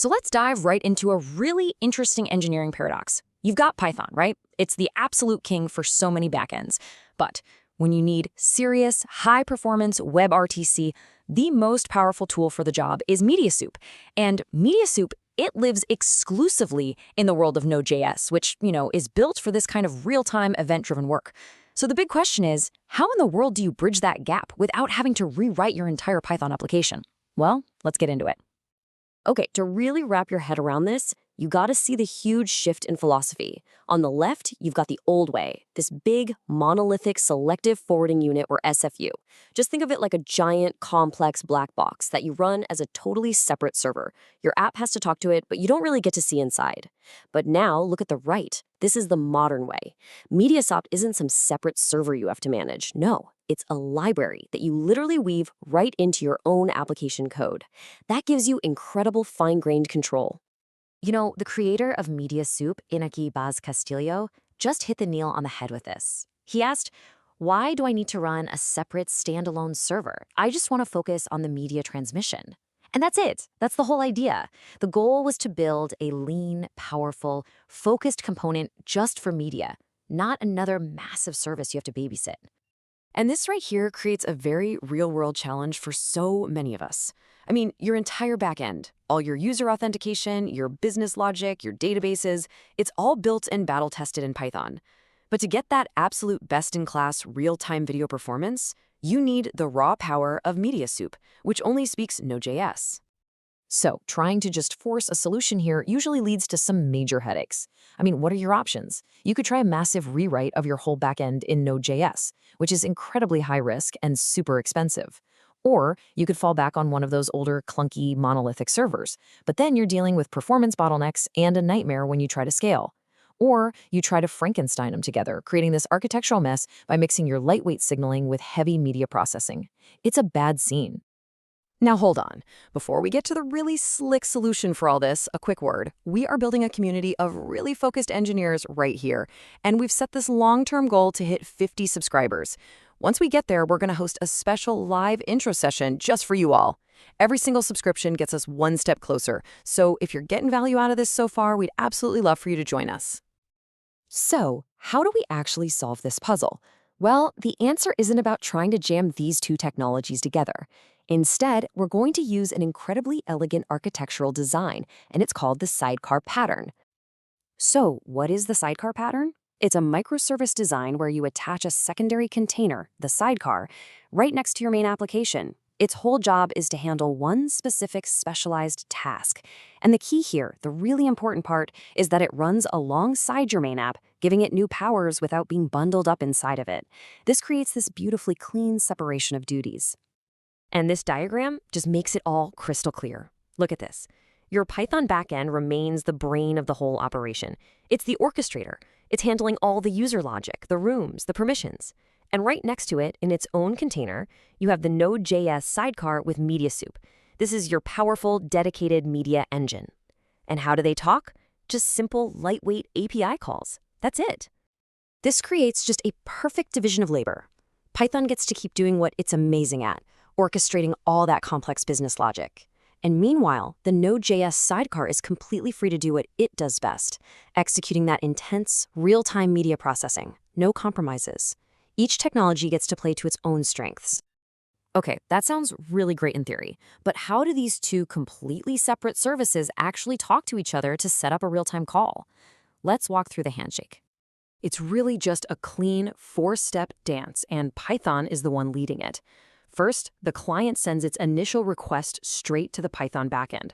So let's dive right into a really interesting engineering paradox. You've got Python, right? It's the absolute king for so many backends. But when you need serious, high-performance WebRTC, the most powerful tool for the job is Mediasoup. And Mediasoup, it lives exclusively in the world of Node.js, which, is built for this kind of real-time, event-driven work. So the big question is, how in the world do you bridge that gap without having to rewrite your entire Python application? Well, let's get into it. Okay, to really wrap your head around this, you gotta see the huge shift in philosophy. On the left, you've got the old way, this big, monolithic selective forwarding unit, or SFU. Just think of it like a giant, complex black box that you run as a totally separate server. Your app has to talk to it, but you don't really get to see inside. But now, look at the right. This is the modern way. Mediasoup isn't some separate server you have to manage. No, it's a library that you literally weave right into your own application code. That gives you incredible fine-grained control. The creator of Mediasoup, Inaki Baz Castillo, just hit the nail on the head with this. He asked, why do I need to run a separate standalone server? I just want to focus on the media transmission. And that's it. That's the whole idea. The goal was to build a lean, powerful, focused component just for media, not another massive service you have to babysit. And this right here creates a very real-world challenge for so many of us. I mean, your entire backend, all your user authentication, your business logic, your databases, it's all built and battle-tested in Python. But to get that absolute best-in-class real-time video performance, you need the raw power of Mediasoup, which only speaks Node.js. So, trying to just force a solution here usually leads to some major headaches. I mean, what are your options? You could try a massive rewrite of your whole backend in Node.js, which is incredibly high risk and super expensive. Or you could fall back on one of those older, clunky, monolithic servers. But then you're dealing with performance bottlenecks and a nightmare when you try to scale. Or you try to Frankenstein them together, creating this architectural mess by mixing your lightweight signaling with heavy media processing. It's a bad scene. Now hold on. Before we get to the really slick solution for all this, a quick word. We are building a community of really focused engineers right here, and we've set this long-term goal to hit 50 subscribers. Once we get there, we're going to host a special live intro session just for you all. Every single subscription gets us one step closer, so if you're getting value out of this so far, we'd absolutely love for you to join us. So, how do we actually solve this puzzle? Well, the answer isn't about trying to jam these two technologies together. Instead, we're going to use an incredibly elegant architectural design, and it's called the Sidecar Pattern. So, what is the Sidecar Pattern? It's a microservice design where you attach a secondary container, the sidecar, right next to your main application. Its whole job is to handle one specific specialized task. And the key here, the really important part, is that it runs alongside your main app, giving it new powers without being bundled up inside of it. This creates this beautifully clean separation of duties. And this diagram just makes it all crystal clear. Look at this. Your Python backend remains the brain of the whole operation. It's the orchestrator. It's handling all the user logic, the rooms, the permissions. And right next to it, in its own container, you have the Node.js sidecar with Mediasoup. This is your powerful, dedicated media engine. And how do they talk? Just simple, lightweight API calls. That's it. This creates just a perfect division of labor. Python gets to keep doing what it's amazing at, orchestrating all that complex business logic. And meanwhile, the Node.js sidecar is completely free to do what it does best, executing that intense, real-time media processing. No compromises. Each technology gets to play to its own strengths. Okay, that sounds really great in theory, but how do these two completely separate services actually talk to each other to set up a real-time call? Let's walk through the handshake. It's really just a clean, four-step dance, and Python is the one leading it. First, the client sends its initial request straight to the Python backend.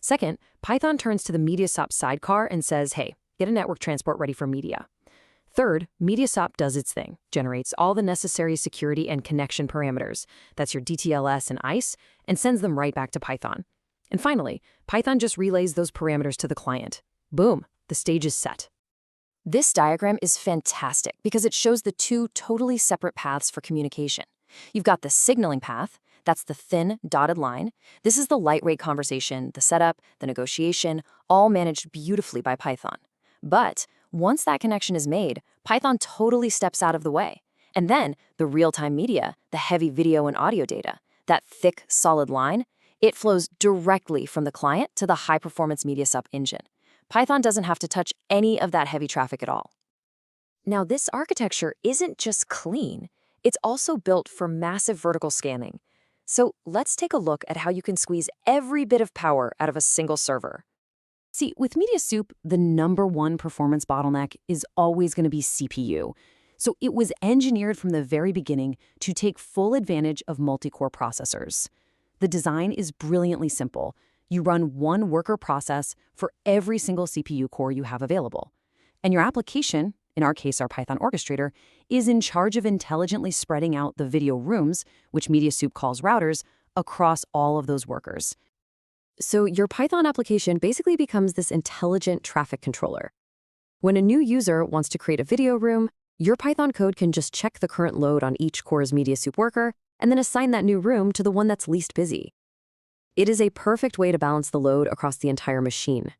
Second, Python turns to the Mediasoup sidecar and says, hey, get a network transport ready for media. Third, Mediasoup does its thing, generates all the necessary security and connection parameters, that's your DTLS and ICE, and sends them right back to Python. And finally, Python just relays those parameters to the client. Boom, the stage is set. This diagram is fantastic because it shows the two totally separate paths for communication. You've got the signaling path, that's the thin, dotted line. This is the lightweight conversation, the setup, the negotiation, all managed beautifully by Python. But once that connection is made, Python totally steps out of the way. And then the real-time media, the heavy video and audio data, that thick, solid line, It flows directly from the client to the high-performance Mediasoup engine. Python doesn't have to touch any of that heavy traffic at all. Now, this architecture isn't just clean, it's also built for massive vertical scaling. So let's take a look at how you can squeeze every bit of power out of a single server. See, with Mediasoup, the #1 performance bottleneck is always going to be CPU. So it was engineered from the very beginning to take full advantage of multi-core processors. The design is brilliantly simple. You run one worker process for every single CPU core you have available. And your application, in our case our Python orchestrator, is in charge of intelligently spreading out the video rooms, which Mediasoup calls routers, across all of those workers. So your Python application basically becomes this intelligent traffic controller. When a new user wants to create a video room, your Python code can just check the current load on each core's Mediasoup worker and then assign that new room to the one that's least busy. It is a perfect way to balance the load across the entire machine.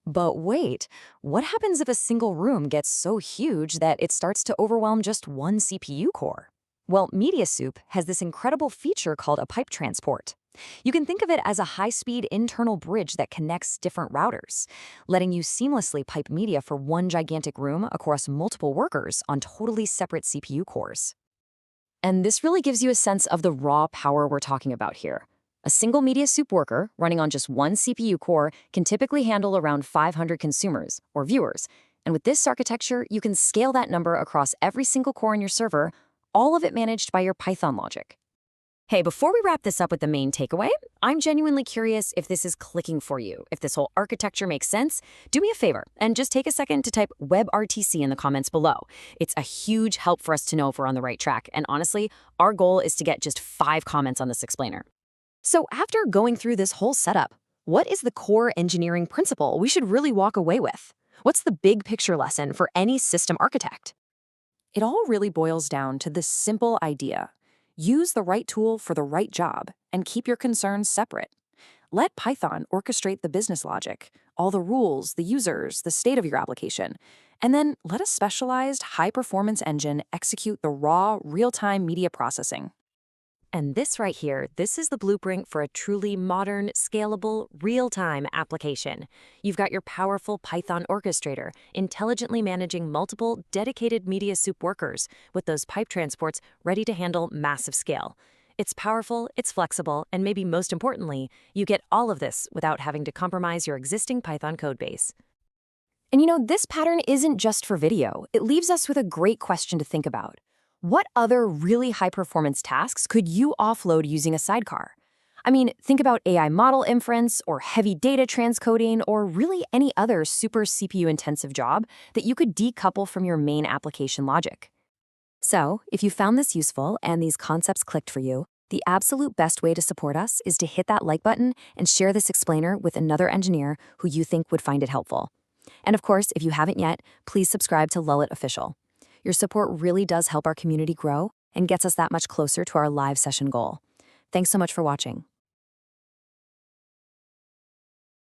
But wait, what happens if a single room gets so huge that it starts to overwhelm just one CPU core? Well, Mediasoup has this incredible feature called a PipeTransport. You can think of it as a high-speed internal bridge that connects different routers, letting you seamlessly pipe media for one gigantic room across multiple workers on totally separate CPU cores. And this really gives you a sense of the raw power we're talking about here. A single Mediasoup worker running on just one CPU core can typically handle around 500 consumers, or viewers. And with this architecture, you can scale that number across every single core in your server, all of it managed by your Python logic. Hey, before we wrap this up with the main takeaway, I'm genuinely curious if this is clicking for you. If this whole architecture makes sense, do me a favor and just take a second to type WebRTC in the comments below. It's a huge help for us to know if we're on the right track. And honestly, our goal is to get just 5 comments on this explainer. So after going through this whole setup, what is the core engineering principle we should really walk away with? What's the big picture lesson for any system architect? It all really boils down to this simple idea. Use the right tool for the right job and keep your concerns separate. Let Python orchestrate the business logic, all the rules, the users, the state of your application, and then let a specialized high-performance engine execute the raw, real-time media processing. And this right here, this is the blueprint for a truly modern, scalable, real-time application. You've got your powerful Python orchestrator, intelligently managing multiple dedicated Mediasoup workers with those PipeTransports ready to handle massive scale. It's powerful, it's flexible, and maybe most importantly, you get all of this without having to compromise your existing Python codebase. And this pattern isn't just for video. It leaves us with a great question to think about. What other really high-performance tasks could you offload using a sidecar? I mean, think about AI model inference or heavy data transcoding or really any other super CPU-intensive job that you could decouple from your main application logic. So, if you found this useful and these concepts clicked for you, the absolute best way to support us is to hit that like button and share this explainer with another engineer who you think would find it helpful. And of course, if you haven't yet, please subscribe to Lalit Official. Your support really does help our community grow and gets us that much closer to our live session goal. Thanks so much for watching.